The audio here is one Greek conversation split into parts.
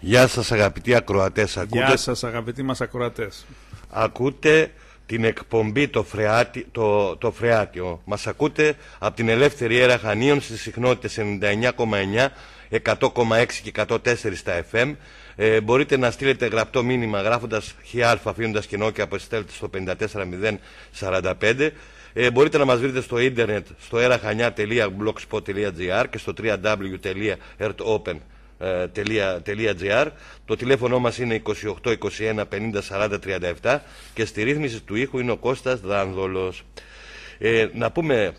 Γεια σας αγαπητοί ακροατές. Γεια σας αγαπητοί μας ακροατές. Ακούτε την εκπομπή το Φρεάτιο. Μας ακούτε από την ελεύθερη αέρα Χανίων στις συχνότητες 99,9, 100,6 και 104 στα FM. Μπορείτε να στείλετε γραπτό μήνυμα γράφοντας ΧΑ αφήνοντας κενό και αποστέλετε στο 54045. Μπορείτε να μας βρείτε στο ίντερνετ στο erahania.blogspot.gr και στο www.earthopen.gr. Το τηλέφωνο μας είναι 28 21 50 40 37 και στη ρύθμιση του ήχου είναι ο Κώστας Δάνδολος. Να πούμε,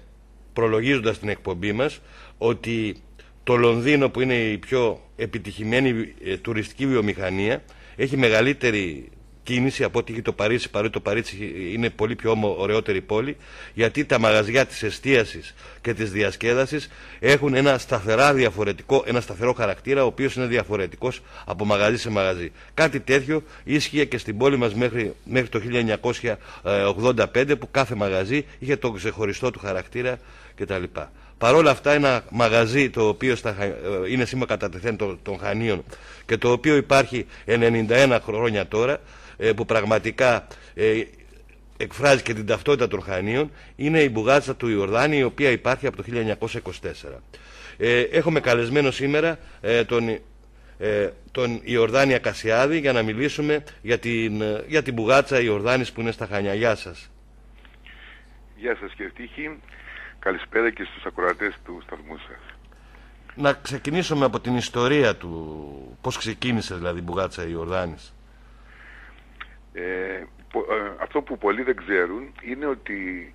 προλογίζοντας την εκπομπή μας, ότι το Λονδίνο, που είναι η πιο επιτυχημένη τουριστική βιομηχανία, έχει μεγαλύτερη κίνηση από ό,τι έχει το Παρίσι, παρότι το Παρίσι είναι πολύ πιο ωραιότερη πόλη, γιατί τα μαγαζιά της εστίασης και της διασκέδασης έχουν ένα σταθερό χαρακτήρα, ο οποίος είναι διαφορετικός από μαγαζί σε μαγαζί. Κάτι τέτοιο ίσχυε και στην πόλη μας μέχρι το 1985, που κάθε μαγαζί είχε τον ξεχωριστό του χαρακτήρα κτλ. Παρ' όλα αυτά, ένα μαγαζί το οποίο είναι σήμα κατά τεθέν των Χανίων και το οποίο υπάρχει 91 χρόνια τώρα, που πραγματικά εκφράζει και την ταυτότητα των Χανίων, είναι η μπουγάτσα του Ιορδάνη, η οποία υπάρχει από το 1924. Έχουμε καλεσμένο σήμερα τον Ιορδάνη Ακασιάδη για να μιλήσουμε για την μπουγάτσα Ιορδάνης που είναι στα Χανιά. Γεια σας. Γεια σας κύριε Τύχη. Καλησπέρα και στους ακροατές του σταθμού σας. Να ξεκινήσουμε από την ιστορία του. Πώς ξεκίνησε δηλαδή η μπουγάτσα Ιορδάνης? Αυτό που πολλοί δεν ξέρουν είναι ότι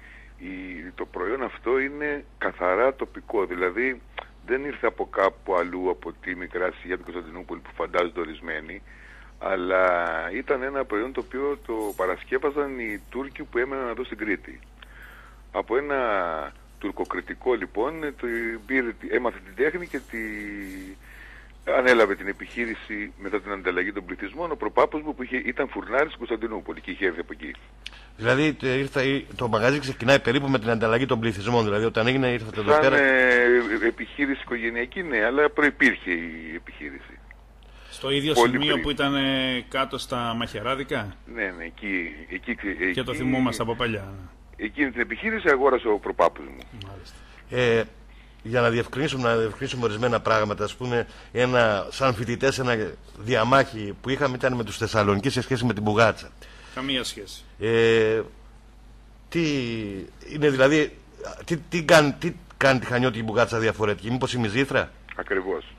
το προϊόν αυτό είναι καθαρά τοπικό. Δηλαδή δεν ήρθε από κάπου αλλού, από τη Μικρά Ασία, την Κωνσταντινούπολη που φαντάζονται ορισμένοι, αλλά ήταν ένα προϊόν το οποίο το παρασκεύαζαν οι Τούρκοι που έμεναν εδώ στην Κρήτη. Από ένα τουρκοκριτικό λοιπόν έμαθε την τέχνη και ανέλαβε την επιχείρηση μετά την ανταλλαγή των πληθυσμών ο προπάπος μου, που ήταν φουρνάρης στην Κωνσταντινούπολη και είχε έρθει από εκεί. Δηλαδή το μαγαζί ξεκινάει περίπου με την ανταλλαγή των πληθυσμών, δηλαδή όταν ήρθατε εδώ πέρα. Επιχείρηση οικογενειακή, ναι, αλλά προϋπήρχε η επιχείρηση. Στο ίδιο σημείο που ήταν κάτω στα Μαχαιράδικα. Ναι, εκεί. Και το θυμόμαστε από παλιά. Εκείνη την επιχείρηση αγόρασε ο προπάπος μου. Μάλιστα. Για να διευκρινίσουμε ορισμένα πράγματα, ας πούμε, σαν φοιτητές ένα διαμάχη που είχαμε ήταν με τους Θεσσαλονικείς σε σχέση με την μπουγάτσα. Καμία σχέση. Τι κάνει τη χανιώτικη μπουγάτσα διαφορετική? Μήπως η μυζήθρα? Ακριβώς.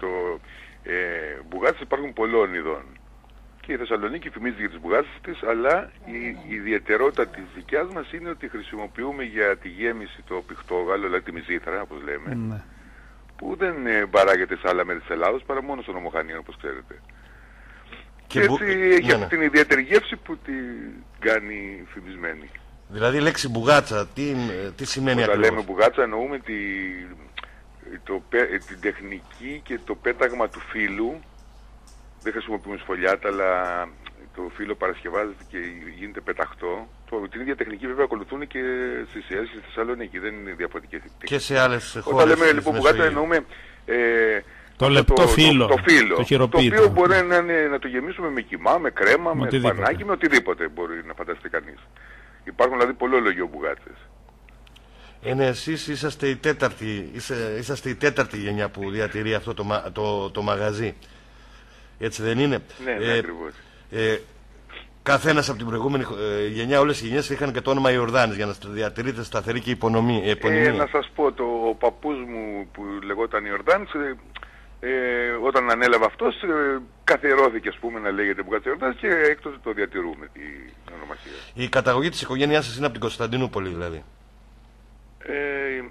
Μπουγάτσες υπάρχουν πολλών ειδών. Και η Θεσσαλονίκη φημίζεται για τις μπουγάτσες της, αλλά η ιδιαιτερότητα της δικιάς μας είναι ότι χρησιμοποιούμε για τη γέμιση το πιχτόγαλο, δηλαδή τη μυζήθρα, όπως λέμε, ναι, που δεν παράγεται σε άλλα μέρη της Ελλάδος παρά μόνο στον Νομό Χανίων, όπως ξέρετε. Και έτσι έχει αυτή την ιδιαίτερη γεύση που την κάνει φημισμένη. Δηλαδή η λέξη μπουγάτσα, τι σημαίνει ακριβώς? Όταν λέμε μπουγάτσα εννοούμε την τεχνική και το πέταγμα του φύλου. Δεν χρησιμοποιούμε σφολιάτα, αλλά το φύλλο παρασκευάζεται και γίνεται πεταχτό. Την ίδια τεχνική βέβαια ακολουθούν και στις ΕΕΣ και στη Θεσσαλονίκη. Δεν είναι διαφορετικές τεχνικές. Και σε άλλες χώρες. Όταν λέμε λοιπόν μπουγάτσα εννοούμε το λεπτό φύλλο, το οποίο μπορεί να το γεμίσουμε με κιμά, με κρέμα, με σπανάκι, με οτιδήποτε μπορεί να φανταστεί κανείς. Υπάρχουν δηλαδή πολλόλογιο μπουγάτσες. Εσείς είσαστε η τέταρτη γενιά που διατηρεί αυτό το μαγαζί. Έτσι δεν είναι? Ναι, ακριβώς. Καθένας από την προηγούμενη γενιά, όλες οι γενιές είχαν και το όνομα Ιορδάνης για να διατηρείται σταθερή και επωνυμία. Να σας πω, ο παππούς μου που λεγόταν Ιορδάνης, όταν ανέλαβε αυτός, καθιερώθηκε, ας πούμε, να λέγεται μπουγάτσα Ιορδάνης και έκτοτε το διατηρούμε την ονομασία. Η καταγωγή της οικογένειάς σας είναι από την Κωνσταντινούπολη δηλαδή?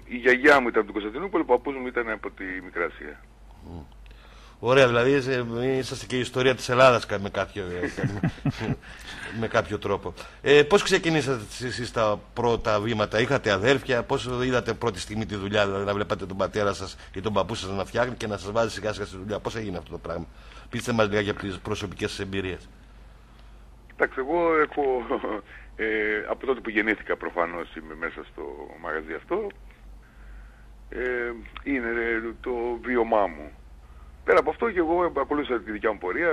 Η γιαγιά μου ήταν από την Κωνσταντινούπολη, ο παππούς μου ήταν από τη Μικρά Ασία. Ωραία, δηλαδή είσαστε και η ιστορία της Ελλάδας με κάποιο τρόπο. Πώς ξεκινήσατε εσείς τα πρώτα βήματα? Είχατε αδέρφια? Πώς είδατε πρώτη στιγμή τη δουλειά? Δηλαδή να βλέπατε τον πατέρα σας ή τον παππού σας να φτιάχνει και να σας βάζει σιγά σιγά στη δουλειά? Πώς έγινε αυτό το πράγμα? Πείστε μας λίγα για τις προσωπικές σας εμπειρίες. Εντάξει, εγώ έχω από τότε που γεννήθηκα προφανώς είμαι μέσα στο μαγαζί αυτό. Είναι το βίωμά μου. Πέρα από αυτό και εγώ ακολούθησα τη δικιά μου πορεία,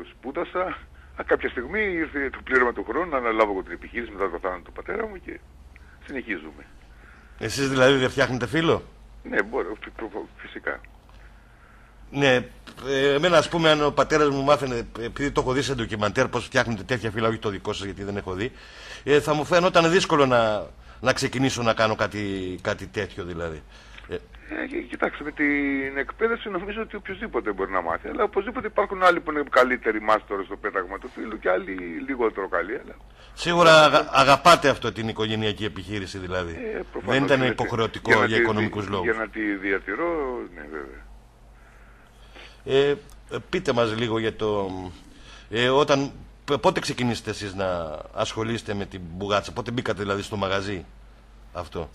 σπούδασα. Κάποια στιγμή ήρθε το πλήρωμα του χρόνου να αναλάβω εγώ την επιχείρηση μετά το θάνατο του πατέρα μου και συνεχίζουμε. Εσείς δηλαδή δεν φτιάχνετε φίλο? Ναι, μπορεί, φυσικά. Ναι, εμένα ας πούμε, αν ο πατέρας μου μάθαινε, επειδή το έχω δει σε ντοκιμαντέρ, πώς φτιάχνετε τέτοια φύλλα, όχι το δικό σας γιατί δεν έχω δει, θα μου φαίνονταν δύσκολο να ξεκινήσω να κάνω κάτι τέτοιο δηλαδή. Κοιτάξτε, με την εκπαίδευση νομίζω ότι οποιοδήποτε μπορεί να μάθει, αλλά οπωσδήποτε υπάρχουν άλλοι που είναι καλύτεροι μάστορες στο πέταγμα του φύλλου και άλλοι λιγότερο καλοί. Αλλά... Σίγουρα αγαπάτε αυτό την οικογενειακή επιχείρηση δηλαδή. Δεν ήταν υποχρεωτικό για οικονομικούς λόγους. Για να τη διατηρώ, ναι βέβαια. Πείτε μας λίγο για το... πότε ξεκινήσετε εσείς να ασχολείστε με την μπουγάτσα, πότε μπήκατε δηλαδή στο μαγαζί αυτό?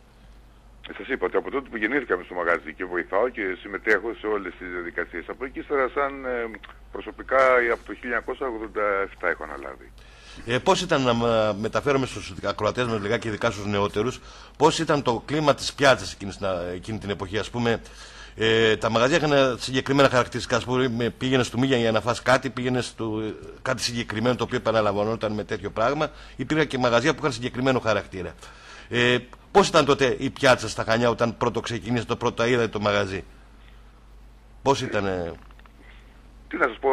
Σας είπα ότι από τότε που γεννήθηκαμε στο μαγαζί και βοηθάω και συμμετέχω σε όλες τις διαδικασίες. Από εκεί ύστερα σαν προσωπικά από το 1987 έχω αναλάβει. Πώς ήταν να μεταφέρουμε στους ακροατές μας λιγάκι, ειδικά στους νεότερους, πώς ήταν το κλίμα της πιάτσας εκείνη την εποχή? Ας πούμε, τα μαγαζιά είχαν συγκεκριμένα χαρακτηριστικά. Ας πούμε, πήγαινε στο Μίγια για να φας κάτι, πήγαινε κάτι συγκεκριμένο το οποίο επαναλαμβανόταν με τέτοιο πράγμα. Υπήρχαν και μαγαζιά που είχαν συγκεκριμένο χαρακτήρα. Πώς ήταν τότε η πιάτσα στα Χανιά όταν πρώτο ξεκίνησε, το πρώτο είδατε το μαγαζί? Πώς ήτανε? Τι να σας πω,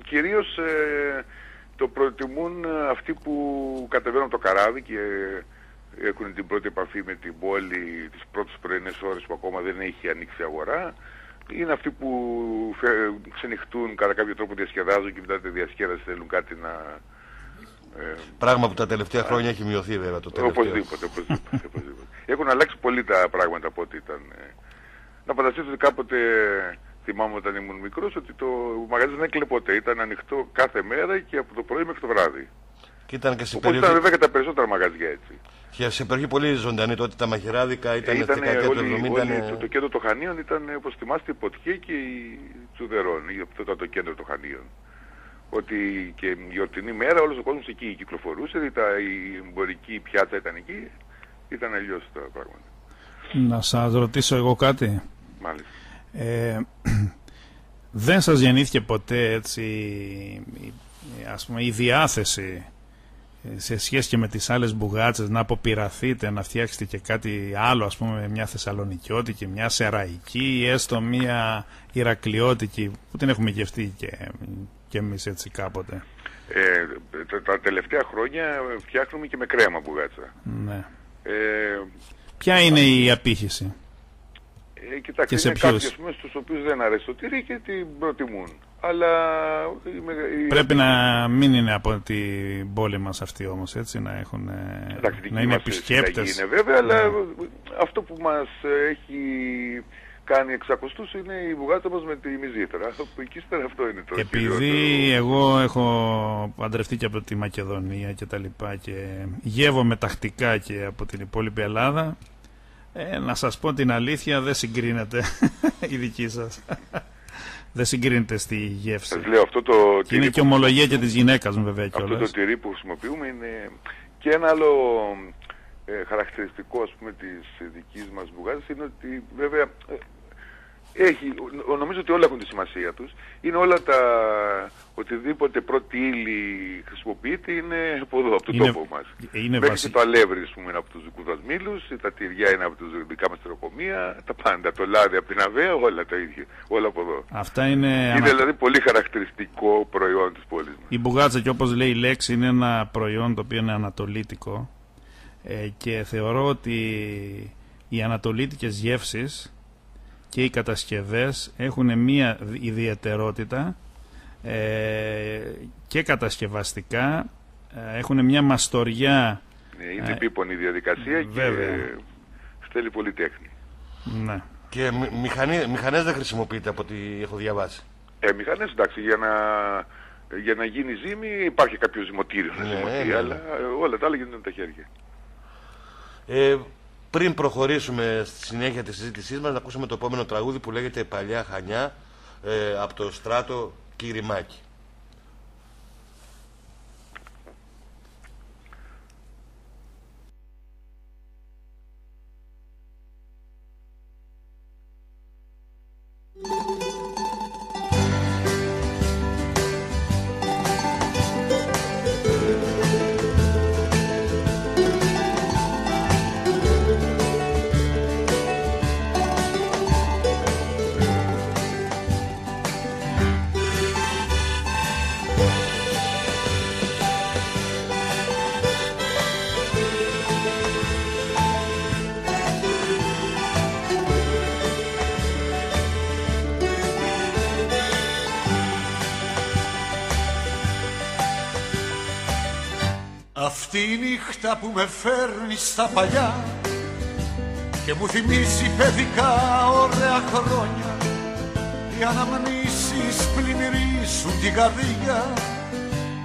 κυρίως το προτιμούν αυτοί που κατεβαίνουν από το καράβι και έχουν την πρώτη επαφή με την πόλη τις πρώτες πρωινές ώρες που ακόμα δεν έχει ανοίξει αγορά. Είναι αυτοί που ξενυχτούν, κατά κάποιο τρόπο διασκεδάζουν και μετά τη διασκέδαση θέλουν κάτι να... Πράγμα που τα τελευταία χρόνια έχει μειωθεί βέβαια το τελευταίο. Οπωσδήποτε. Έχουν αλλάξει πολύ τα πράγματα από ό,τι ήταν. Να φανταστείτε ότι κάποτε, θυμάμαι όταν ήμουν μικρός, ότι το μαγαζί δεν έκλεινε ποτέ. Ήταν ανοιχτό κάθε μέρα και από το πρωί μέχρι το βράδυ. Και ήταν και σε περιοχή... ήταν βέβαια και τα περισσότερα μαγαζιά έτσι. Και σε περιοχή πολύ ζωντανή τότε, τα Μαχαιράδικα ήταν στη δεκαετία του 70. Το κέντρο των Χανίων ήταν, όπως θυμάστε, η Ποτιέ και η Τσουδερών. Αυτό ήταν το κέντρο των Χανίων. Ότι και η γιορτινή μέρα όλος ο κόσμος εκεί κυκλοφορούσε, η εμπορική πιάτσα ήταν εκεί, ήταν αλλιώς τα πράγματα. Να σας ρωτήσω εγώ κάτι. Μάλιστα. Δεν σας γεννήθηκε ποτέ έτσι, ας πούμε, η διάθεση σε σχέση και με τις άλλες μπουγάτσες να αποπειραθείτε, να φτιάξετε και κάτι άλλο, ας πούμε μια θεσσαλονικιώτικη, μια σεραϊκή ή έστω μια ηρακλειώτικη που την έχουμε γευτεί και εμείς έτσι κάποτε? Τα τελευταία χρόνια φτιάχνουμε και με κρέμα μπουγάτσα. Ναι. Ποια είναι η απήχηση? Κοιτάξτε, είναι κάποιοι στους οποίους δεν αρέσει το τυρί και την προτιμούν. Αλλά πρέπει να μην είναι από την πόλη μας αυτή όμως, έτσι, να έχουν, να είναι επισκέπτες. Είναι βέβαια, αλλά αυτό που μας έχει κάνει εξακοστούς είναι η μπουγάτσα μας με τη μυζήτρα. Εκεί ύστερα αυτό είναι το επειδή εγώ έχω παντρευτεί και από τη Μακεδονία και τα λοιπά και γεύομαι τακτικά και από την υπόλοιπη Ελλάδα, να σας πω την αλήθεια, δεν συγκρίνεται η δική σας. Δεν συγκρίνεται στη γεύση. Σας λέω, αυτό το και είναι και ομολογία και της γυναίκας μου βέβαια κιόλας. Αυτό το τυρί που χρησιμοποιούμε είναι και ένα άλλο χαρακτηριστικό, ας πούμε, της δικής μας μπουγάτσας είναι ότι βέβαια νομίζω ότι όλα έχουν τη σημασία τους. Είναι όλα οτιδήποτε πρώτη ύλη χρησιμοποιείται είναι από εδώ, από τον τόπο μας. Μέχρι και το αλεύρι, ας πούμε, είναι από τους δικούς μας μήλους, τα τυριά είναι από τους δικά μας τεροκομεία, τα πάντα, το λάδι από την Αβαία, όλα τα ίδια, όλα από εδώ. Αυτά είναι δηλαδή πολύ χαρακτηριστικό προϊόν της πόλης μας. Η μπουγάτσα, και όπως λέει η λέξη, είναι ένα προϊόν το οποίο είναι ανατολίτικο και θεωρώ ότι οι ανατολίτικες γεύσεις και οι κατασκευές έχουν μία ιδιαιτερότητα και κατασκευαστικά έχουν μια μαστοριά. Είναι επίπονη διαδικασία και θέλει πολύ τέχνη. Ναι. Και μηχανές δεν χρησιμοποιείται από ό,τι έχω διαβάσει? Μηχανές, εντάξει, για να γίνει ζύμη υπάρχει κάποιο ζυμωτήριο να ζυμωτεί, αλλά όλα τα άλλα γίνονται με τα χέρια. Πριν προχωρήσουμε στη συνέχεια της συζήτησής μας, να ακούσουμε το επόμενο τραγούδι που λέγεται «Παλιά Χανιά» από το Στράτο Κυριμάκη. Αυτή η νύχτα που με φέρνει στα παλιά και μου θυμίζει παιδικά ωραία χρόνια, οι αναμνήσεις πλημμυρίζουν την καρδιά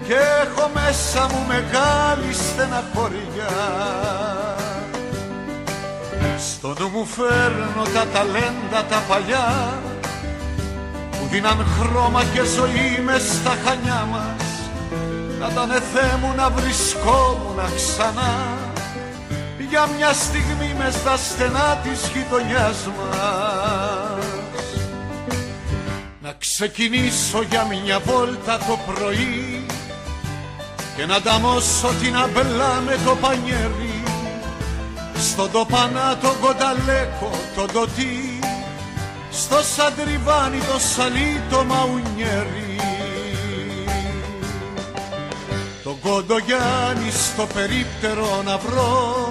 και έχω μέσα μου μεγάλη στεναχωριά. Στο νου μου φέρνω τα ταλέντα τα παλιά που δίναν χρώμα και ζωή μες στα χανιά μας. Να ήτανε Θεέ μου να βρισκόμουν ξανά για μια στιγμή μες στα στενά της γειτονιάς μας. Να ξεκινήσω για μια βόλτα το πρωί και να νταμώσω την αμπελά με το πανιέρι στον τοπανά τον κονταλέκο τον τοτί, στο σαντριβάνι το σαλί το μαουνιέρι, τον Κοντογιάννη στο περίπτερο να βρω,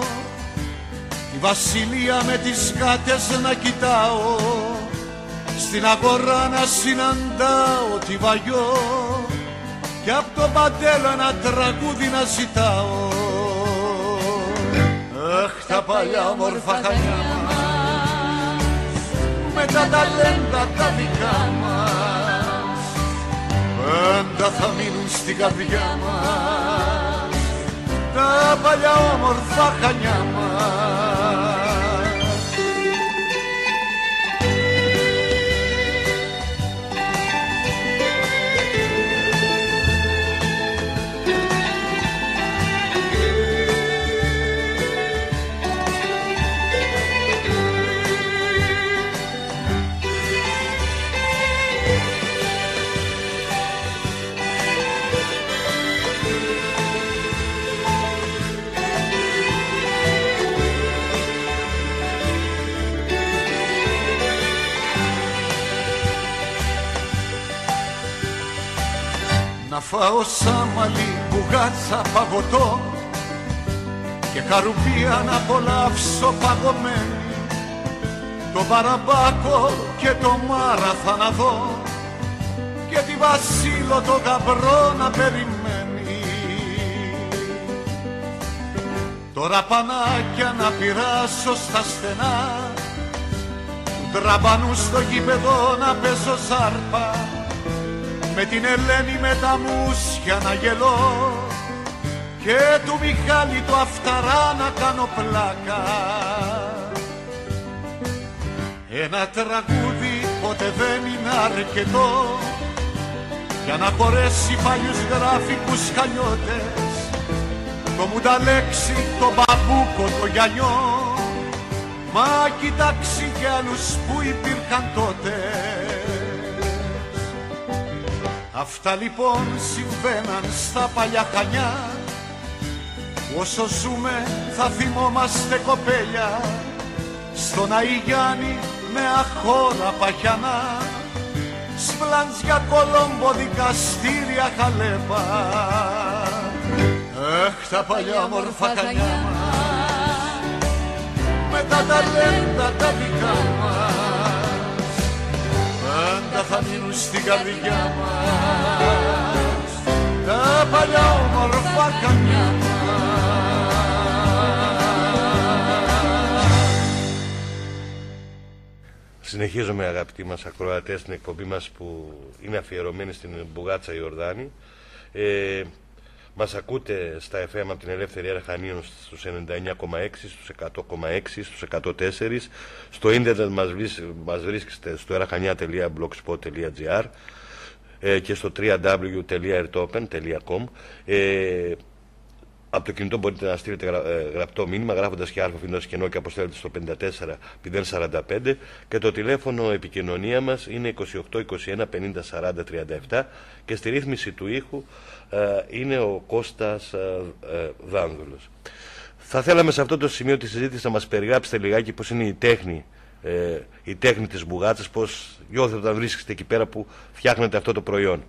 τη Βασιλεία με τις γάτες να κοιτάω, στην αγορά να συναντάω τη Βαγιό και απ' τον Παντέλο ένα τραγούδι να ζητάω. Αχ, τα παλιά όμορφα Χανιά μας με τα ταλέντα τα δικά μας πάντα θα μείνουν στην καρδιά μας, τα παλιά όμορφα Χανιά μας. Να φάω σάμαλι, μπουγάτσα, παγωτό και καρουπία να απολαύσω παγωμένη, το Μπαραμπάκο και το Μάραθα να δω και τη Βασίλο το γαμπρό να περιμένει, τώρα πανάκια να πειράσω στα στενά του τραμπανού στο γήπεδο να παίζω σάρπα με την Ελένη με τα μουσια να γελώ και του Μιχάλη το αυταρά να κάνω πλάκα. Ένα τραγούδι ποτέ δεν είναι αρκετό για να χωρέσει παλιούς γράφικους χανιώτες, το Μουνταλέξη, το Μπαμπούκο, το Γιαννιό, μα κοιτάξει κι άλλους που υπήρχαν τότε. Αυτά λοιπόν συμβαίναν στα παλιά Χανιά, όσο ζούμε θα θυμόμαστε κοπέλια, στον Αϊγιάννη νέα χώρα Παχιανά, Σβλάντζια, Κολόμπο, δικαστήρια, Χαλέπα. Αχ, τα παλιά μορφά Χανιά μας με τα ταλέντα τα δικά μας πάντα θα μείνουν στην καρδιά μας, τα παλιά όμορφα Χανιά μας. Συνεχίζουμε, αγαπητοί μας ακροατές, την εκπομπή μας που είναι αφιερωμένη στην Μπουγάτσα Ιορδάνη. Μας ακούτε στα FM από την Ελεύθερη Αέρα Χανίων στους 99,6, στους 100,6, στους 104. Στο ίντερνετ μας βρίσκεστε στο erachania.blogspot.gr και στο www.ertopen.com. Από το κινητό μπορείτε να στείλετε γραπτό μήνυμα γράφοντας και άλφα κενό και αποστέλλετε στο 54045 και το τηλέφωνο επικοινωνία μας είναι 28 21 50 40 37 και στη ρύθμιση του ήχου είναι ο Κώστας Δάνδουλος. Θα θέλαμε σε αυτό το σημείο της συζήτησης να μας περιγράψετε λιγάκι πώς είναι η τέχνη της μπουγάτσας, πώς νιώθετε όταν βρίσκεστε εκεί πέρα που φτιάχνετε αυτό το προϊόν.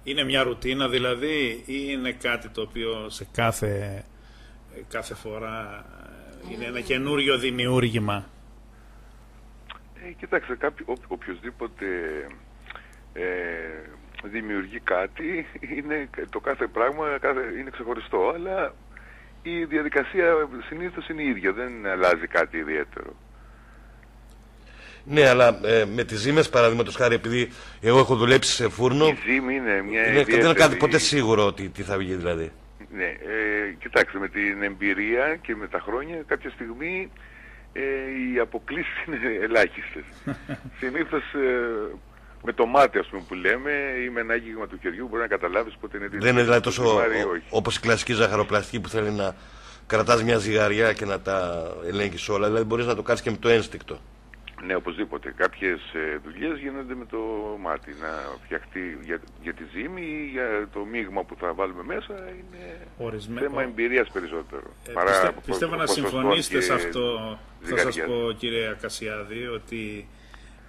Είναι μια ρουτίνα δηλαδή ή είναι κάτι το οποίο σε κάθε φορά είναι ένα καινούριο δημιούργημα? Κοιτάξτε, οποιοσδήποτε δημιουργεί κάτι, το κάθε πράγμα είναι ξεχωριστό, αλλά η διαδικασία συνήθως είναι η ίδια, δεν αλλάζει κάτι ιδιαίτερο. Ναι, αλλά με τις ζύμες, παραδείγματος χάρη, επειδή εγώ έχω δουλέψει σε φούρνο, η ζύμη είναι μια ιδιαίτερη... Δεν είναι κάτι ποτέ σίγουρο ότι τι θα βγει δηλαδή. Ναι, κοιτάξτε, με την εμπειρία και με τα χρόνια κάποια στιγμή οι αποκλήσεις είναι ελάχιστες. Συνήθως με το μάτι, ας πούμε, που λέμε, ή με ένα άγγιγμα του χεριού μπορεί να καταλάβεις πότε είναι... Δεν είναι δηλαδή τόσο όπως η κλασική ζαχαροπλαστική που θέλει να κρατάς μια ζυγαριά και να τα ελέγχεις όλα. Δηλαδή μπορείς να το κάνεις και με το ένστικτο. Ναι, οπωσδήποτε. Κάποιες δουλειές γίνονται με το μάτι. Να φτιαχτεί για τη ζύμη ή για το μείγμα που θα βάλουμε μέσα είναι θέμα εμπειρίας περισσότερο. Πιστεύω να συμφωνήσετε σε αυτό. Θα σας πω, κύριε Ακασιάδη, ότι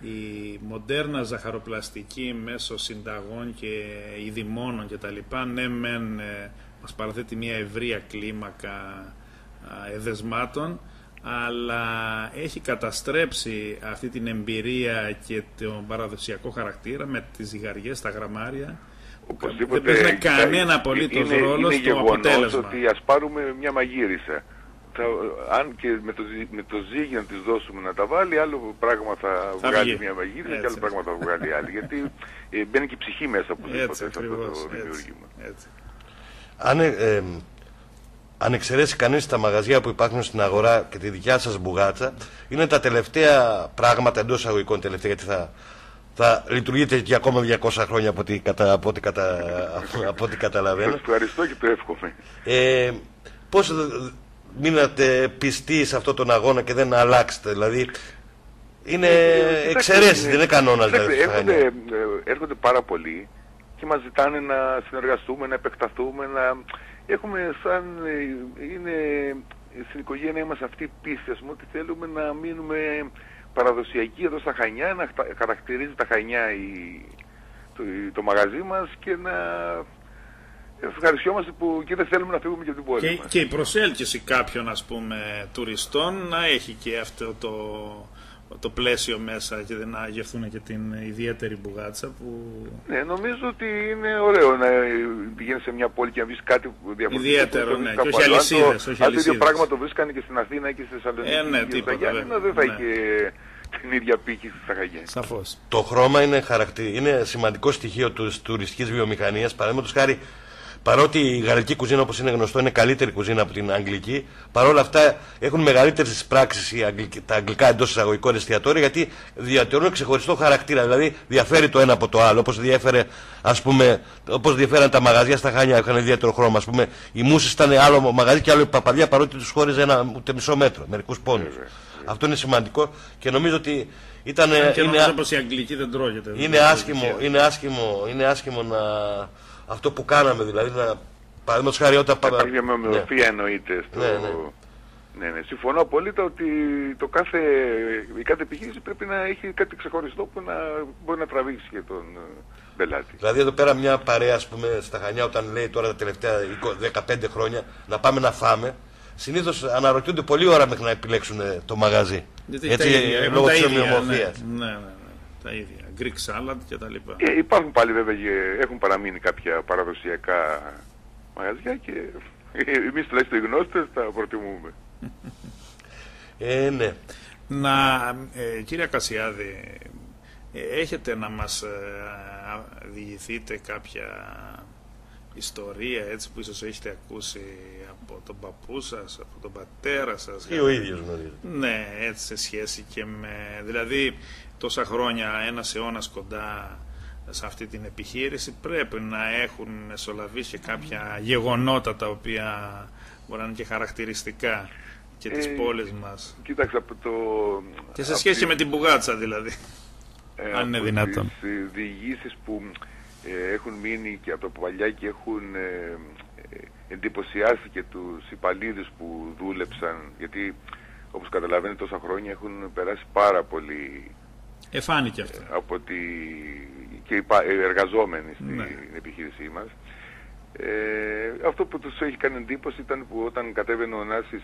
η μοντέρνα ζαχαροπλαστική μέσω συνταγών και ειδημόνων και τα λοιπά, ναι μεν μας παραθέτει μια ευρεία κλίμακα εδεσμάτων, αλλά έχει καταστρέψει αυτή την εμπειρία και τον παραδοσιακό χαρακτήρα με τις ζυγαριές, τα γραμμάρια. Δεν παίζει κανένα απολύτως ρόλο στο αποτέλεσμα. Ότι ας πάρουμε μια μαγείρισα. Αν και με το ζύγι να τις δώσουμε να τα βάλει, άλλο πράγμα θα βγάλει μια μαγείρισα και άλλο πράγμα θα βγάλει άλλη. Γιατί μπαίνει και η ψυχή μέσα από αυτό το δημιούργημα. Αν εξαιρέσει κανείς τα μαγαζιά που υπάρχουν στην αγορά και τη δικιά σας μπουγάτσα, είναι τα τελευταία πράγματα, εντός εισαγωγικών τελευταία, γιατί θα λειτουργείτε και ακόμα 200 χρόνια από ό,τι καταλαβαίνω. Ευχαριστώ και το εύχομαι. Πώς μείνατε πιστοί σε αυτόν τον αγώνα και δεν αλλάξετε? Δηλαδή είναι εξαιρέσεις, δεν είναι κανόνας. Έρχονται πάρα πολλοί και μας ζητάνε να συνεργαστούμε, να επεκταθούμε, έχουμε είναι στην οικογένειά μας αυτή η πίστη, ας πούμε, ότι θέλουμε να μείνουμε παραδοσιακοί εδώ στα Χανιά, να χαρακτηρίζει τα Χανιά το μαγαζί μας και να ευχαριστιόμαστε που και δεν θέλουμε να φύγουμε και από την πόλη μας. Και η προσέλκυση κάποιων, ας πούμε, τουριστών να έχει και αυτό το πλαίσιο μέσα και να γευθούν και την ιδιαίτερη μπουγάτσα που... Ναι, νομίζω ότι είναι ωραίο να πηγαίνεις σε μια πόλη και να βρεις κάτι διαφορετικό. Ιδιαίτερο, ναι, και όχι αλυσίδες. Αν το ίδιο πράγμα το βρίσκανε και στην Αθήνα και στη Θεσσαλονίκη και στα Γιάννηνα, δεν θα είχε την ίδια πύχη στα Χανιά. Σαφώς. Το χρώμα είναι σημαντικό στοιχείο της τουριστικής βιομηχανίας. Παραδείγματος χάρη, παρότι η γαλλική κουζίνα, όπως είναι γνωστό, είναι καλύτερη κουζίνα από την αγγλική, παρόλα αυτά έχουν μεγαλύτερες πράξεις τα αγγλικά εντός εισαγωγικών εστιατόρια, γιατί διατηρούν ξεχωριστό χαρακτήρα. Δηλαδή διαφέρει το ένα από το άλλο. Όπως διαφέραν τα μαγαζιά στα Χάνια, είχαν ιδιαίτερο χρώμα. Ας πούμε, οι Μούσες ήταν άλλο μαγαζί και άλλο η Παπαδιά, παρότι τους χώριζε ούτε μισό μέτρο, μερικούς πόντους. Αυτό είναι σημαντικό και νομίζω ότι ήταν. Και νομίζω πως η αγγλική δεν τρώγεται. Είναι άσχημο να. Αυτό που κάναμε δηλαδή, παραδείγματος χάρη όταν πάμε... Υπάρχει μια ομοιομορφία εννοείται στο... Ναι. Συμφωνώ απόλυτα ότι η κάθε επιχείρηση πρέπει να έχει κάτι ξεχωριστό που μπορεί να τραβήξει για τον πελάτη. Δηλαδή εδώ πέρα μια παρέα, ας πούμε, στα Χανιά, όταν λέει τώρα τα τελευταία 15 χρόνια να πάμε να φάμε, συνήθως αναρωτιούνται πολλή ώρα μέχρι να επιλέξουν το μαγαζί. Έτσι, λόγω της ομοιομορφίας. Ναι. Τα ίδια, Greek salad και τα λοιπά. Υπάρχουν πάλι βέβαια, έχουν παραμείνει κάποια παραδοσιακά μαγαζιά και εμείς τουλάχιστον οι γνώστες τα προτιμούμε. Ναι. Κύριε Ακασιάδη, έχετε να μας διηγηθείτε κάποια ιστορία έτσι που ίσως έχετε ακούσει από τον παππού σας, από τον πατέρα σας? Ή ο ίδιος γνωρίζει. Ναι, έτσι σε σχέση και με... Δηλαδή, τόσα χρόνια, ένας αιώνας κοντά σε αυτή την επιχείρηση, πρέπει να έχουν μεσολαβήσει κάποια γεγονότα τα οποία μπορεί να είναι και χαρακτηριστικά και της πόλης μας. Κοίταξε, από το... Και σε σχέση με την μπουγάτσα δηλαδή, αν είναι δυνατόν. Τις διηγήσεις που έχουν μείνει και από το παλιά και έχουν εντυπωσιάσει και τους υπαλλήλους που δούλεψαν, γιατί όπως καταλαβαίνετε τόσα χρόνια έχουν περάσει πάρα πολύ. Εφάνηκε αυτό. Από και οι εργαζόμενοι στην επιχείρησή μας. Αυτό που τους έχει κάνει εντύπωση ήταν που όταν κατέβαινε ο Νάσης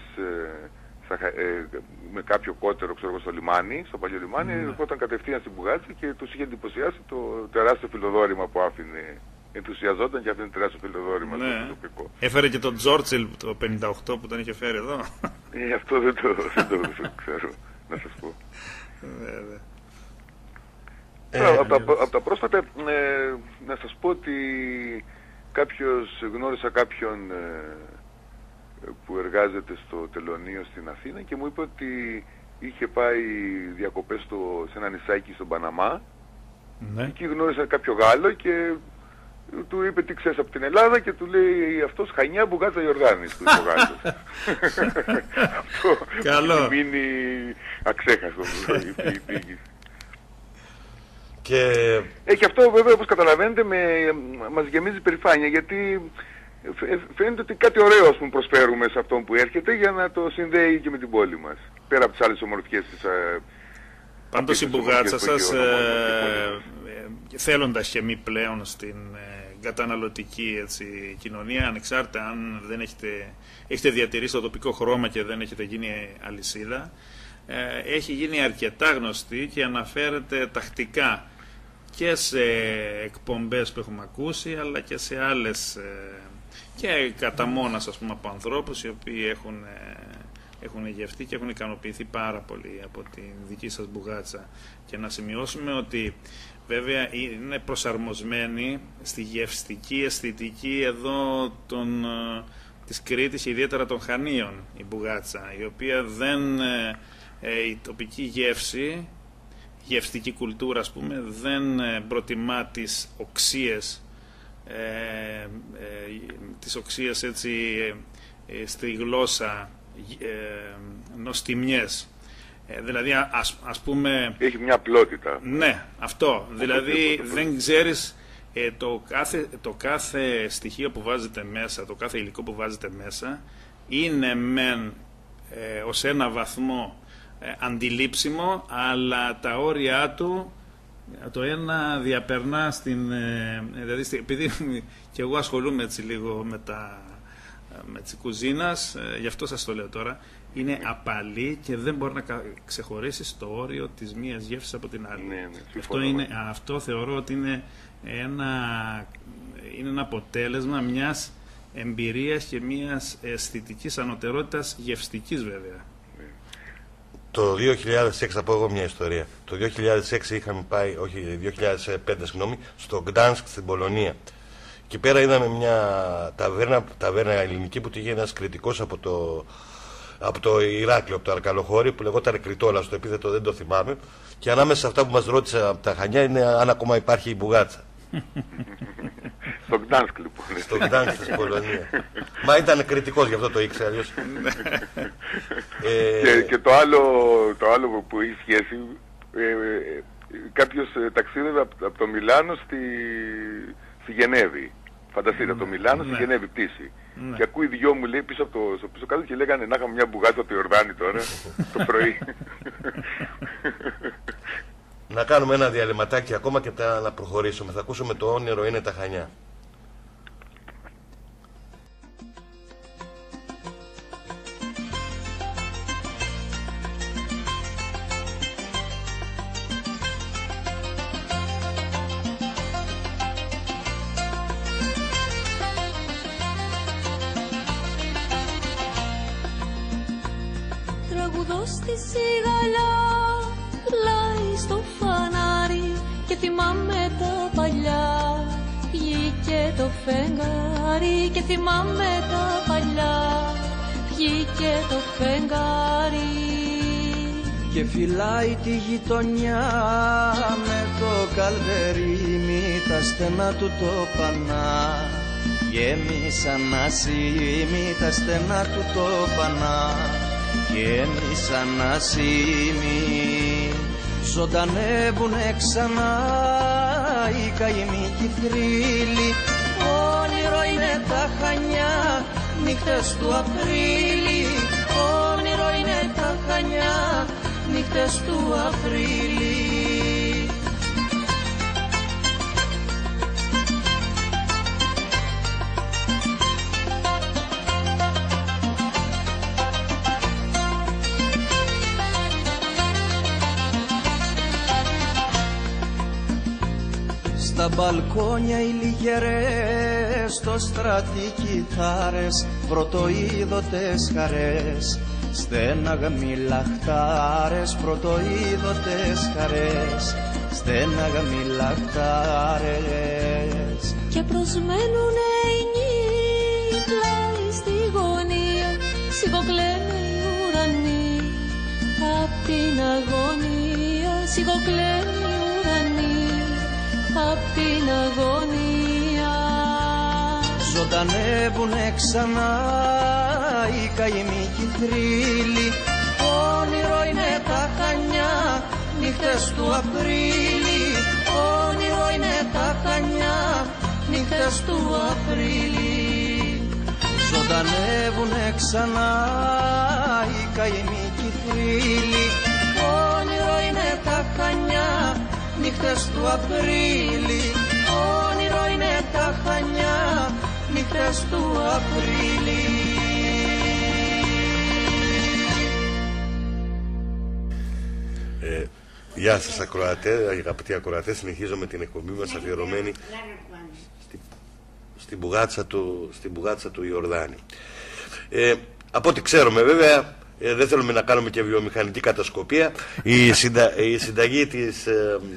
με κάποιο κότερο, ξέρω εγώ, στο λιμάνι, στο παλιό λιμάνι, ερχόταν κατευθείαν στην Μπουγάτσα και τους είχε εντυπωσιάσει το τεράστιο φιλοδόρημα που άφηνε. Ενθουσιαζόταν και άφηνε τεράστιο φιλοδόρημα στο προσωπικό. Έφερε και τον Τζόρτσιλ το 58 που τον είχε φέρει εδώ. Αυτό δεν το ξέρω, να σας πω. Από τα πρόσφατα, να σας πω ότι γνώρισα κάποιον που εργάζεται στο τελωνείο στην Αθήνα και μου είπε ότι είχε πάει διακοπές σε ένα νησάκι στον Παναμά. Ναι. Εκεί γνώρισα κάποιο Γάλλο και του είπε τι ξέρεις από την Ελλάδα και του λέει αυτός Χανιά, Μπουγάτσα, Ιορδάνης, του είπε ο Γάλλος. Αυτό έχει μείνει αξέχαστο. Και... Έχει αυτό βέβαια, όπως καταλαβαίνετε, μας γεμίζει περηφάνεια, γιατί φαίνεται ότι κάτι ωραίο, ας πούμε, προσφέρουμε σε αυτόν που έρχεται για να το συνδέει και με την πόλη μας, πέρα από τις άλλες ομορφιές της. Πάντως η Μπουγάτσα σας, θέλοντας και μη πλέον στην καταναλωτική κοινωνία, ανεξάρτητα αν δεν έχετε διατηρήσει το τοπικό χρώμα και δεν έχετε γίνει αλυσίδα, έχει γίνει αρκετά γνωστή και αναφέρεται τακτικά και σε εκπομπές που έχουμε ακούσει, αλλά και σε άλλες, και κατά μόνας, ας πούμε, από ανθρώπους οι οποίοι έχουν γευτεί και έχουν ικανοποιηθεί πάρα πολύ από την δική σας Μπουγάτσα. Και να σημειώσουμε ότι βέβαια είναι προσαρμοσμένη στη γευστική αισθητική εδώ της Κρήτης, ιδιαίτερα των Χανίων, η Μπουγάτσα, η οποία η τοπική γεύση, γευστική κουλτούρα, ας πούμε, δεν προτιμά τις οξείες έτσι στη γλώσσα, νοστιμιές. Δηλαδή, ας πούμε... Έχει μια απλότητα. Ναι, αυτό. Δηλαδή, δεν ξέρεις το κάθε στοιχείο που βάζετε μέσα, το κάθε υλικό που βάζετε μέσα, είναι μεν ως ένα βαθμό αντιλήψιμο, αλλά τα όρια του το ένα διαπερνά δηλαδή, επειδή και εγώ ασχολούμαι έτσι λίγο με τις κουζίνας, γι' αυτό σας το λέω τώρα, είναι απαλή και δεν μπορεί να ξεχωρίσει το όριο της μίας γεύσης από την άλλη. Αυτό θεωρώ ότι είναι ένα αποτέλεσμα μιας εμπειρίας και μιας αισθητικής ανωτερότητας γευστικής, βέβαια. Το 2006, θα πω εγώ μια ιστορία. Το 2006 είχαμε πάει, όχι 2005 συγγνώμη, στο Γκτάνσκ στην Πολωνία. Εκεί πέρα είδαμε μια ταβέρνα ελληνική που τη είχε ένας κριτικός από το Ηράκλειο, από το Αρκαλοχώρι, που λεγόταν Κριτόλας, το επίθετο δεν το θυμάμαι. Και ανάμεσα σε αυτά που μας ρώτησε από τα Χανιά είναι αν ακόμα υπάρχει η Μπουγάτσα. Στο Γκτάνσκ, λοιπόν. Στο Γκτάνσκ στην Πολωνία. Μα ήταν κριτικός, γι' αυτό το ήξερα, αλλιώς. Και το άλλο που έχει σχέση, κάποιος ταξίδευε από το Μιλάνο στη Γενέβη. Φανταστείτε, από το Μιλάνο στη Γενέβη πτήση. Και ακούει δυο μου, λέει, πίσω από το πίσω κάτω και λέγανε να είχαμε μια Μπουγάτσα από το Ιορδάνη τώρα το πρωί. Να κάνουμε ένα διαλυματάκι ακόμα και να προχωρήσουμε. Θα ακούσουμε το όνειρο είναι τα Χανιά. Τραγουδώ στη σιγαλιά, πλάι στο φανάρι και θυμάμαι τα παλιά. Βγήκε το φεγγάρι και θυμάμαι τα παλιά. Βγήκε το φεγγάρι και φυλάει τη γειτονιά με το καλβερίμι, τα στενά του το πανά. Γέμισαν ασήμι τα στενά του το πανά. Γέμισαν ασήμι, ζωντανεύουνε ξανά οι καημοί κι οι θρύλοι. Όνειρο είναι τα Χανιά, νύχτες του Απρίλη. Όνειρο είναι τα Χανιά, νύχτες του Απρίλη. Στα μπαλκόνια οι λιγερές, στο στρατή κιθάρες, πρωτοείδωτες χαρές. Στέναγμοι λαχτάρες, πρωτοείδωτες χαρές. Στέναγμοι λαχτάρες. Και προσμένουνε οι νύχοι πλάι στη γωνία, σιγοκλαίνε οι ουρανοί απ' την αγωνία, σιγοκλαίνε οι ουρανοί απ' την αγωνία. Ζωντανεύουνε ξανά οι καημοί κι οι θρύλοι. Όνειρο είναι τα Χανιά, νύχτες του Απρίλη. Όνειρο είναι τα Χανιά, νύχτες του Απρίλη. Ζωντανεύουνε ξανά οι καημοί κι οι θρύλοι. Όνειρο είναι τα Χανιά, νύχτες του Απρίλη. Όνειρο είναι τα Χανιά, νύχτες του Απρίλη. Γεια σας ακροατές, αγαπητοί ακροατές. Συνεχίζω με την εκπομπή μας αφιερωμένη στην μπουγάτσα του Ιορδάνη. Από ό,τι ξέρουμε βέβαια, δεν θέλουμε να κάνουμε και βιομηχανική κατασκοπία, η συνταγή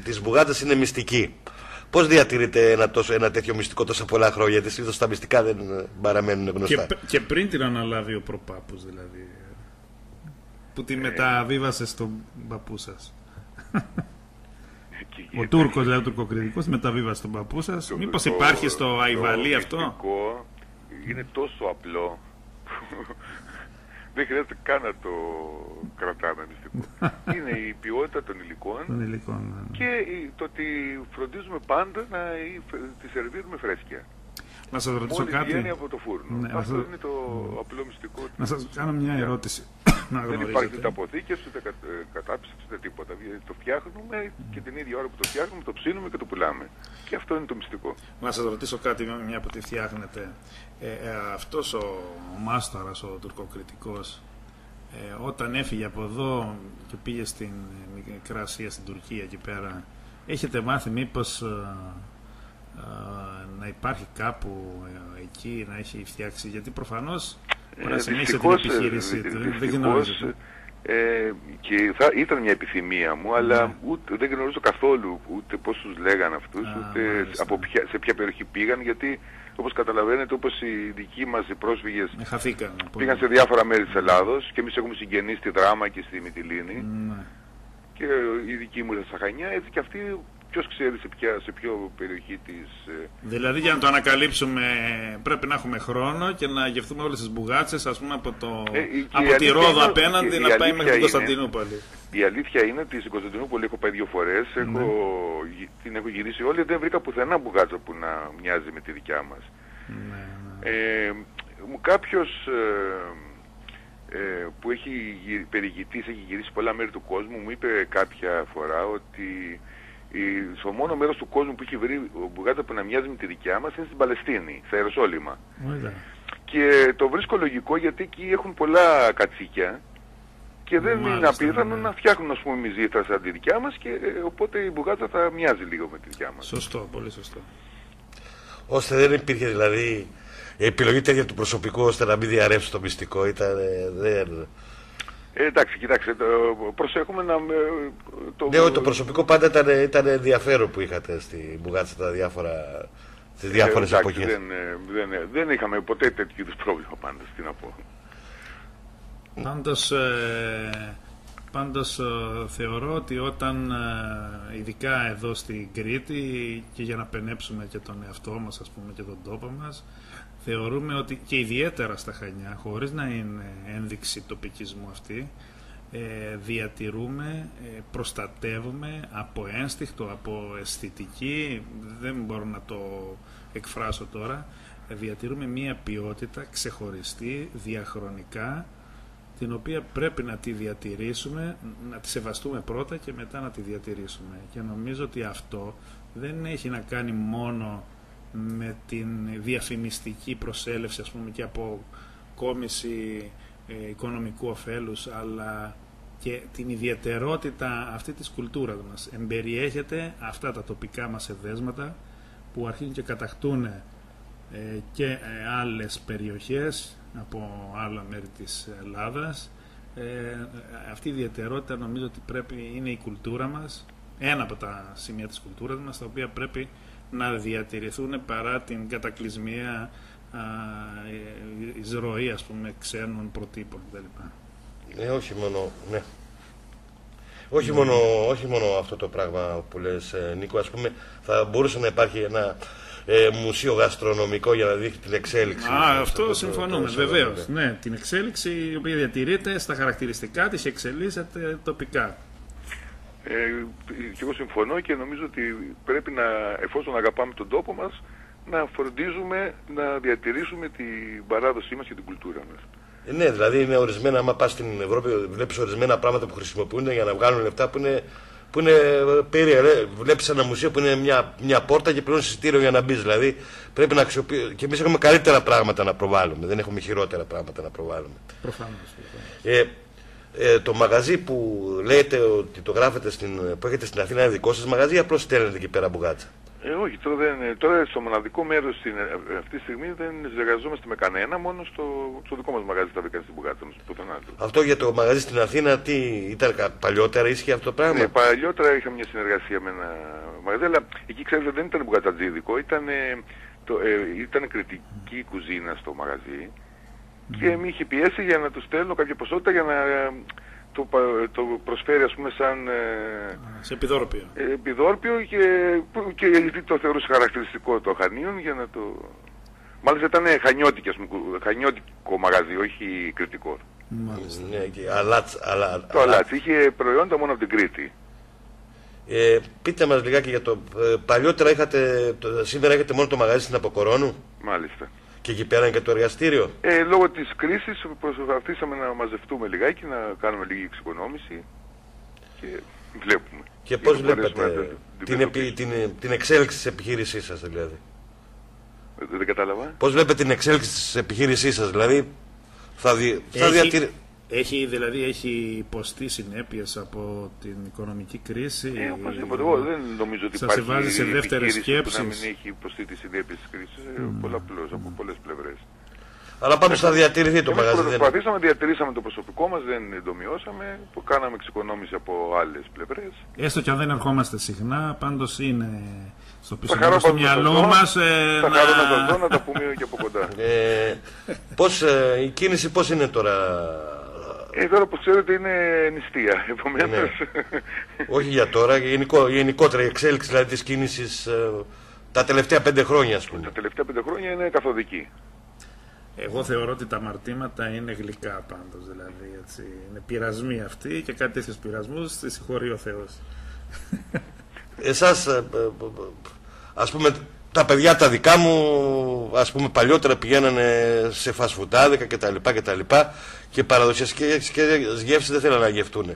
της μπουγάτσας είναι μυστική. Πώς διατηρείται ένα τέτοιο μυστικό τόσα πολλά χρόνια? Γιατί συνήθως τα μυστικά δεν παραμένουν γνωστά. Και πριν την αναλάβει ο προπάπους δηλαδή, που τη μεταβίβασε στον παππού σας. Ο Τούρκος, δηλαδή ο τουρκοκριτικός, μεταβίβασε στον παππού σας. Μήπως υπάρχει στο Αϊβαλί αυτό? Το μυστικό είναι τόσο απλό, δεν χρειάζεται καν να το κρατάμε μυστικό. Είναι η ποιότητα των υλικών, και το ότι φροντίζουμε πάντα να τη σερβίρουμε φρέσκια. Να σας ρωτήσω κάτι. Βγαίνει από το φούρνο. Ναι, αυτό είναι το απλό μυστικό. Να σας κάνω μια ερώτηση. Δεν υπάρχει ούτε αποθήκες, ούτε κατάψυξη, ούτε τίποτα. Το φτιάχνουμε και την ίδια ώρα που το φτιάχνουμε, το ψήνουμε και το πουλάμε. Και αυτό είναι το μυστικό. Να σας ρωτήσω κάτι, μια που τη φτιάχνετε. Αυτός ο μάστορας, ο τουρκοκριτικός, όταν έφυγε από εδώ και πήγε στην Μικρά Ασία, στην Τουρκία εκεί πέρα, έχετε μάθει μήπως να υπάρχει κάπου εκεί να έχει φτιάξει? Γιατί προφανώς μπορεί να συνέχισε την επιχείρησή του. Δεν γνωρίζω. Και ήταν μια επιθυμία μου, αλλά ούτε, δεν γνωρίζω καθόλου ούτε πώς τους λέγαν αυτούς, ούτε σε ποια περιοχή πήγαν, γιατί όπως καταλαβαίνετε, όπως οι δικοί μας οι πρόσφυγες πήγαν σε διάφορα μέρη της Ελλάδος, και εμείς έχουμε συγγενείς στη Δράμα και στη Μυτιλήνη, και οι δικοί μου ήταν στα Χανιά, έτσι και αυτοί ποιος ξέρει σε ποιο περιοχή της... Δηλαδή για να το ανακαλύψουμε πρέπει να έχουμε χρόνο και να γευτούμε όλες τις μπουγάτσες, ας πούμε, από τη Ρόδο απέναντι να πάει μέχρι την Κωνσταντινούπολη. Η αλήθεια είναι ότι στην Κωνσταντινούπολη έχω πάει 2 φορές, την έχω γυρίσει όλη, δεν βρήκα πουθενά μπουγάτσα που να μοιάζει με τη δικιά μας. Κάποιος που έχει περιηγητής, έχει γυρίσει πολλά μέρη του κόσμου, μου είπε κάποια φορά ότι στο μόνο μέρος του κόσμου που έχει βρει μπουγάτσα που να μοιάζει με τη δικιά μας είναι στην Παλαιστίνη, στα Ιεροσόλυμα. Και το βρίσκω λογικό, γιατί εκεί έχουν πολλά κατσίκια και δεν είναι απίθανο να φτιάχνουν, ας πούμε, μυζήθρα σαν τη δικιά μας, και οπότε η μπουγάτσα θα μοιάζει λίγο με τη δικιά μας. Σωστό, πολύ σωστό. Ώστε δεν υπήρχε δηλαδή επιλογή τέτοια του προσωπικού ώστε να μην διαρρεύσει το μυστικό. Εντάξει, κοιτάξτε, προσέχουμε να... Το προσωπικό πάντα ήταν ενδιαφέρον που είχατε στη μπουγάτσα τις διάφορες εποχές. Δεν είχαμε ποτέ τέτοιου είδους πρόβλημα πάντως, τι να πω. Πάντως θεωρώ ότι όταν, ειδικά εδώ στην Κρήτη, και για να πενέψουμε και τον εαυτό μας, ας πούμε, και τον τόπο μας, θεωρούμε ότι, και ιδιαίτερα στα Χανιά, χωρίς να είναι ένδειξη τοπικισμού αυτή, διατηρούμε, προστατεύουμε από ένστικτο, από αισθητική, δεν μπορώ να το εκφράσω τώρα, διατηρούμε μία ποιότητα ξεχωριστή, διαχρονικά, την οποία πρέπει να τη διατηρήσουμε, να τη σεβαστούμε πρώτα και μετά να τη διατηρήσουμε. Και νομίζω ότι αυτό δεν έχει να κάνει μόνο με την διαφημιστική προσέλευση, ας πούμε, και αποκόμιση οικονομικού ωφέλους, αλλά και την ιδιαιτερότητα αυτή της κουλτούρας μας. Εμπεριέχεται αυτά τα τοπικά μας εδέσματα, που αρχίζουν και κατακτούν και άλλες περιοχές από άλλα μέρη της Ελλάδας. Αυτή η ιδιαιτερότητα νομίζω ότι είναι η κουλτούρα μας, ένα από τα σημεία της κουλτούρας μας, τα οποία πρέπει να διατηρηθούν παρά την κατακλυσμία εισρωή, ας πούμε, ξένων προτύπων κτλ. Όχι μόνο, ναι. Όχι μόνο αυτό το πράγμα που λες, Νίκο, ας πούμε, θα μπορούσε να υπάρχει ένα μουσείο γαστρονομικό για να δείχνει την εξέλιξη. Αυτό συμφωνούμε, βεβαίως. Ναι, την εξέλιξη η οποία διατηρείται στα χαρακτηριστικά της, εξελίσσεται τοπικά. Και εγώ συμφωνώ και νομίζω ότι πρέπει εφόσον αγαπάμε τον τόπο μας, να φροντίζουμε να διατηρήσουμε την παράδοσή μας και την κουλτούρα μας. Ναι, δηλαδή είναι ορισμένα, άμα πας στην Ευρώπη, βλέπεις ορισμένα πράγματα που χρησιμοποιούνται για να βγάλουν λεφτά που είναι περίεργα. Βλέπεις ένα μουσείο που είναι μια πόρτα και πληρώνεις εισιτήριο για να μπεις. Δηλαδή πρέπει να αξιοποιήσουμε. Και εμείς έχουμε καλύτερα πράγματα να προβάλλουμε, δεν έχουμε χειρότερα πράγματα να προβάλλουμε. Προφανώς. Το μαγαζί που λέτε ότι το γράφετε που έχετε στην Αθήνα είναι δικό σας μαγαζί ή απλώς στέλνετε εκεί πέρα μπουγάτσα? Όχι, τώρα στο μοναδικό μέρος αυτή τη στιγμή δεν συνεργαζόμαστε με κανένα, μόνο στο δικό μας μαγαζί τα βρήκαν στην μπουγάτσα μας, πουθενά άλλο. Αυτό για το μαγαζί στην Αθήνα, τι ήταν παλιότερα, ίσχυε αυτό το πράγμα? Ναι, παλιότερα είχαμε μια συνεργασία με ένα μαγαζί, αλλά εκεί ξέρετε δεν ήταν μπουγατζίδικο, ήταν κριτική κουζίνα στο μαγαζί και με είχε πιέσει για να του στέλνω κάποια ποσότητα για να το προσφέρει, ας πούμε, σαν σε επιδόρπιο. Επιδόρπιο και γιατί το θεωρούσε χαρακτηριστικό το Χανίων για να το... Μάλιστα ήταν χανιώτικο μαγαζί, όχι κριτικό. Ναι, το αλάτς είχε προϊόντα μόνο από την Κρήτη. Πείτε μας λιγάκι για το... Παλιότερα σήμερα έχετε μόνο το μαγαζί στην Αποκορώνου? Μάλιστα. Και εκεί πέρα είναι και το εργαστήριο? Λόγω της κρίσης προσπαθήσαμε να μαζευτούμε λιγάκι, να κάνουμε λίγη εξοικονόμηση και βλέπουμε. Και πώς βλέπετε την εξέλιξη της επιχείρησής σας, δηλαδή? Δεν κατάλαβα. Πώς βλέπετε την εξέλιξη της επιχείρησής σας, δηλαδή έχει υποστεί συνέπειες από την οικονομική κρίση? Οπωσδήποτε. Εγώ δεν νομίζω ότι σας βάζει σε δεύτερες σκέψεις που να μην έχει υποστεί τις συνέπειες της κρίσης πολλαπλώς, από πολλές πλευρές. Αλλά πάντως θα διατηρηθεί το μαγαζί. Προσπαθήσαμε, διατηρήσαμε το προσωπικό μας, δεν το μειώσαμε, κάναμε εξοικονόμηση από άλλες πλευρές. Έστω και αν δεν ερχόμαστε συχνά, πάντως είναι στο πίσω στο μυαλό μας. Θα χαρώ να σας δω, να τα πούμε και από κοντά. Η κίνηση πώς είναι τώρα? Τώρα όπως ξέρετε είναι νηστεία, επομένως... Ναι. Όχι για τώρα, γενικότερα η εξέλιξη δηλαδή της κίνησης τα τελευταία 5 χρόνια, ας πούμε. Τα τελευταία 5 χρόνια είναι καθοδική. Εγώ θεωρώ ότι τα αμαρτήματα είναι γλυκά πάντως, δηλαδή έτσι, είναι πειρασμοί αυτοί και κάτι τέτοιους πειρασμούς τη συγχωρεί ο Θεός. Εσάς, ας πούμε, τα παιδιά τα δικά μου, ας πούμε, παλιότερα πηγαίνανε σε φασφουτάδικα κτλ. Και παραδοσιακές γεύσεις δεν θέλουν να γευτούν.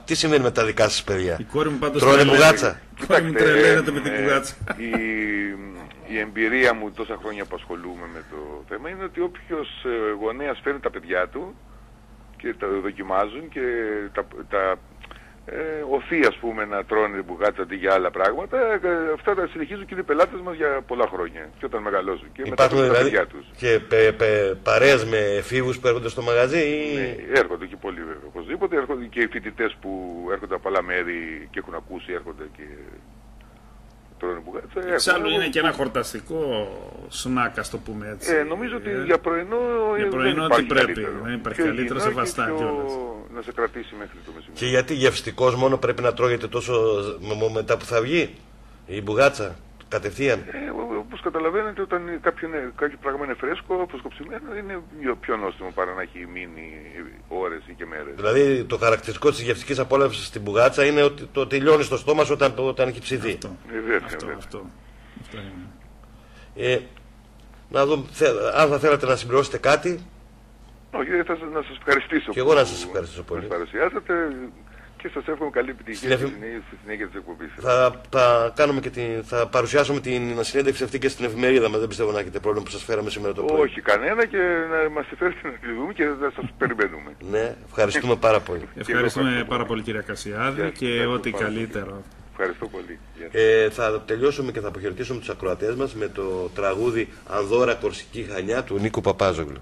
Τι συμβαίνει με τα δικά σας παιδιά? Η κόρη μου πάντως τρώνε μπουγάτσα? Η κόρη μου τρελαίνεται με την μπουγάτσα. Η εμπειρία μου τόσα χρόνια που ασχολούμαι με το θέμα είναι ότι όποιος γονέας φέρνει τα παιδιά του και τα δοκιμάζουν και οθεί, ας πούμε, να τρώνε μπουγάτσα αντί για άλλα πράγματα, αυτά τα συνεχίζουν και είναι πελάτες μας για πολλά χρόνια και όταν μεγαλώσουν και υπάρχουν μετά τα παιδιά τους. Και παρέες με εφήβους που έρχονται στο μαγαζί ή... Ναι, έρχονται και πολλοί βέβαια, οπωσδήποτε. Έρχονται και οι φοιτητές που έρχονται από άλλα μέρη και έχουν ακούσει, έρχονται και τρώνε μπουγάτσα. Εξάλλου είναι και ένα χορταστικό σνακ, ας το πούμε έτσι. Νομίζω ότι για πρωινό τι πρέπει, δεν υπάρχει καλύτερο σε βαστά κιόλας. Να σε κρατήσει μέχρι το μεσημέρι. Και γιατί γευστικός μόνο πρέπει να τρώγεται τόσο μετά που θα βγει η μπουγάτσα, κατευθείαν? Όπως καταλαβαίνετε, όταν κάποιο πράγμα είναι φρέσκο, προσκοψημένο, είναι πιο νόστιμο παρά να έχει μείνει ώρες ή και μέρες. Δηλαδή το χαρακτηριστικό της γευστικής απόλαυσης στην μπουγάτσα είναι ότι το τελειώνει στο στόμα σου όταν έχει ψηθεί. Αυτό είναι. Να δούμε αν θα θέλατε να συμπληρώσετε κάτι. Όχι, να σας ευχαριστήσω. Και εγώ να σας ευχαριστήσω πολύ. Μας παρουσιάσατε και σας εύχομαι καλή επιτυχία στη συνέχεια της εκπομπής. Θα παρουσιάσουμε την συνέντευξη αυτή και στην εφημερίδα μας. Δεν πιστεύω να έχετε πρόβλημα που σας φέραμε σήμερα το πρωί. Όχι κανένα, και να μας φέρετε να τη δούμε και θα σας περιμένουμε. Ναι, ευχαριστούμε πάρα πολύ. Ευχαριστούμε πάρα πολύ, κυρία Κασιάδη, και ό,τι καλύτερο. Ευχαριστώ πολύ. Θα τελειώσουμε και θα αποχαιρετήσουμε τους ακροατές μας με το τραγούδι «Ανδώρα Κορσική Χανιά» του Νίκου Παπάζογλου.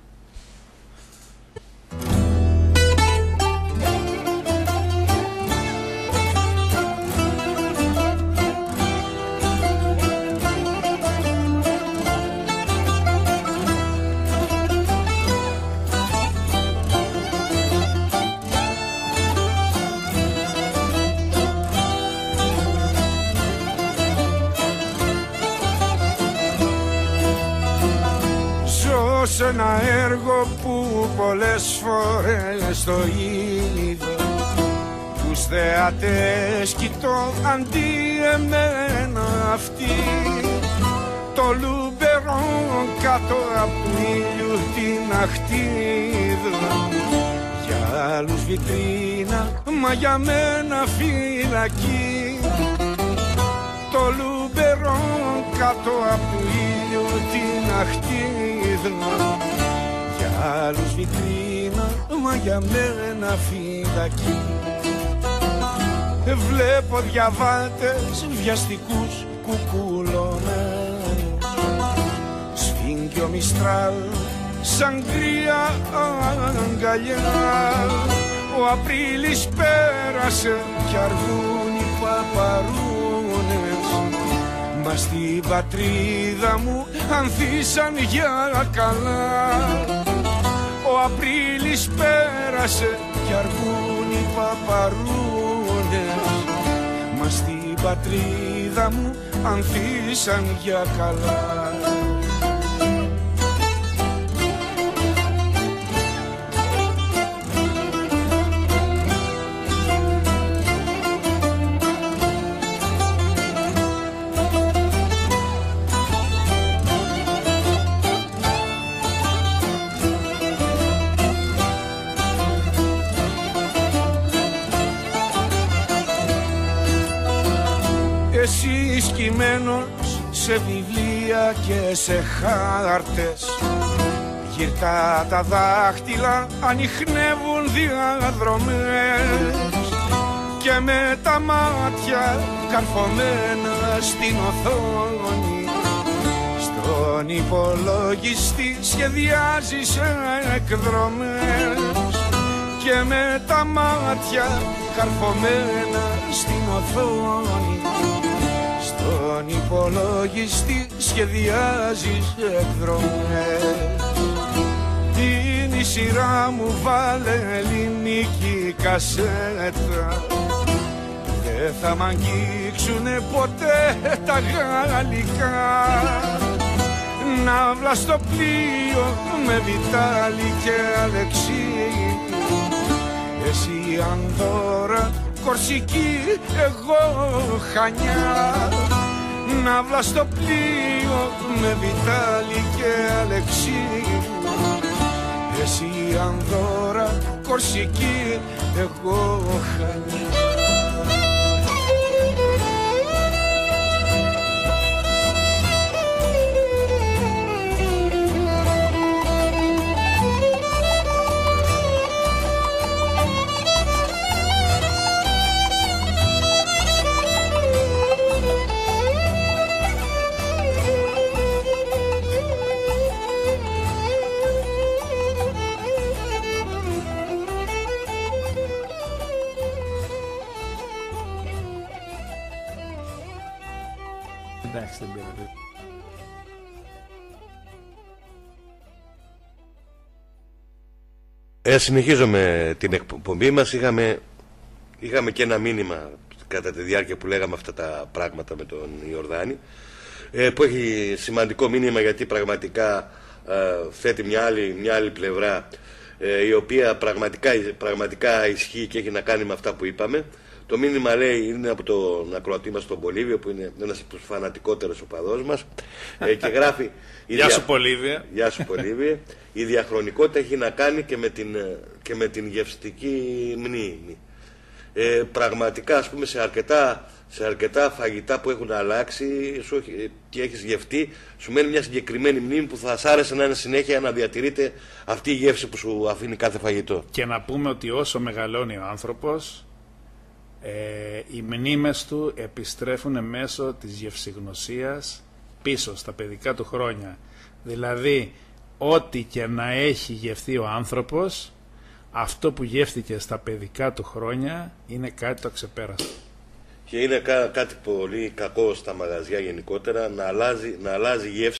Σ' ένα έργο που πολλές φορές το είδα, τους θεατές κοιτώ αντί εμένα αυτή, το λουμπερό κάτω απ' ήλιου την αχτίδα, για άλλους βιτρίνα μα για μένα φυλακή, το λουμπερό κάτω απ' ήλιου την αχτίδα, για άλλους βιτρίνα, μα για μένα φυλακή. Βλέπω διαβάτες βιαστικούς κουκουλωμένους, σφίγγει ο Μιστράλ σαν κρύα αγκαλιά. Ο Απρίλης πέρασε κι αργούν οι παπαρούνες, μα στην πατρίδα μου ανθίσαν για καλά. Ο Απρίλης πέρασε κι αργούν οι παπαρούνες, μα στην πατρίδα μου ανθίσαν για καλά. Εσύ σκυμμένος σε βιβλία και σε χάρτες, γυρτά τα δάχτυλα ανιχνεύουν διαδρομές, και με τα μάτια καρφωμένα στην οθόνη, στον υπολογιστή σχεδιάζεις εκδρομές, και με τα μάτια καρφωμένα στην οθόνη, στον υπολογιστή σχεδιάζεις εκδρομές. Είναι η σειρά μου, βάλε ελληνική κασέτα, δεν θα μ' αγγίξουνε ποτέ τα γαλλικά. Ναύλα στο πλοίο με Βιτάλη και Αλεξή, εσύ Ανδώρα Κορσική, εγώ Χανιά. Ναύλα στο πλοίο με Βιτάλη και Αλεξή, εσύ Ανδώρα Κορσική, εγώ Χανιά. Εντάξει, δεν πειράζει. Συνεχίζω με την εκπομπή μας. Είχαμε και ένα μήνυμα κατά τη διάρκεια που λέγαμε αυτά τα πράγματα με τον Ιορδάνη, που έχει σημαντικό μήνυμα, γιατί πραγματικά θέτει μια άλλη πλευρά, η οποία πραγματικά ισχύει και έχει να κάνει με αυτά που είπαμε. Το μήνυμα, λέει, είναι από τον ακροατή μας τον Πολύβιο, που είναι ένας από τους φανατικότερους οπαδός μας, και γράφει Γεια σου Πολύβια. Γεια σου Πολύβια. Η διαχρονικότητα έχει να κάνει και με την γευστική μνήμη. Πραγματικά, ας πούμε, σε αρκετά φαγητά που έχουν αλλάξει και έχεις γευτεί, σου μένει μια συγκεκριμένη μνήμη που θα σ' άρεσε να είναι συνέχεια να διατηρείται αυτή η γεύση που σου αφήνει κάθε φαγητό. Και να πούμε ότι όσο μεγαλώνει ο άνθρωπος, Οι μνήμες του επιστρέφουν μέσω της γευσηγνωσίας πίσω στα παιδικά του χρόνια. Δηλαδή, ό,τι και να έχει γευθεί ο άνθρωπος, αυτό που γεύτηκε στα παιδικά του χρόνια είναι κάτι το αξεπέραστο. Και είναι κάτι πολύ κακό στα μαγαζιά γενικότερα, να αλλάζει γεύση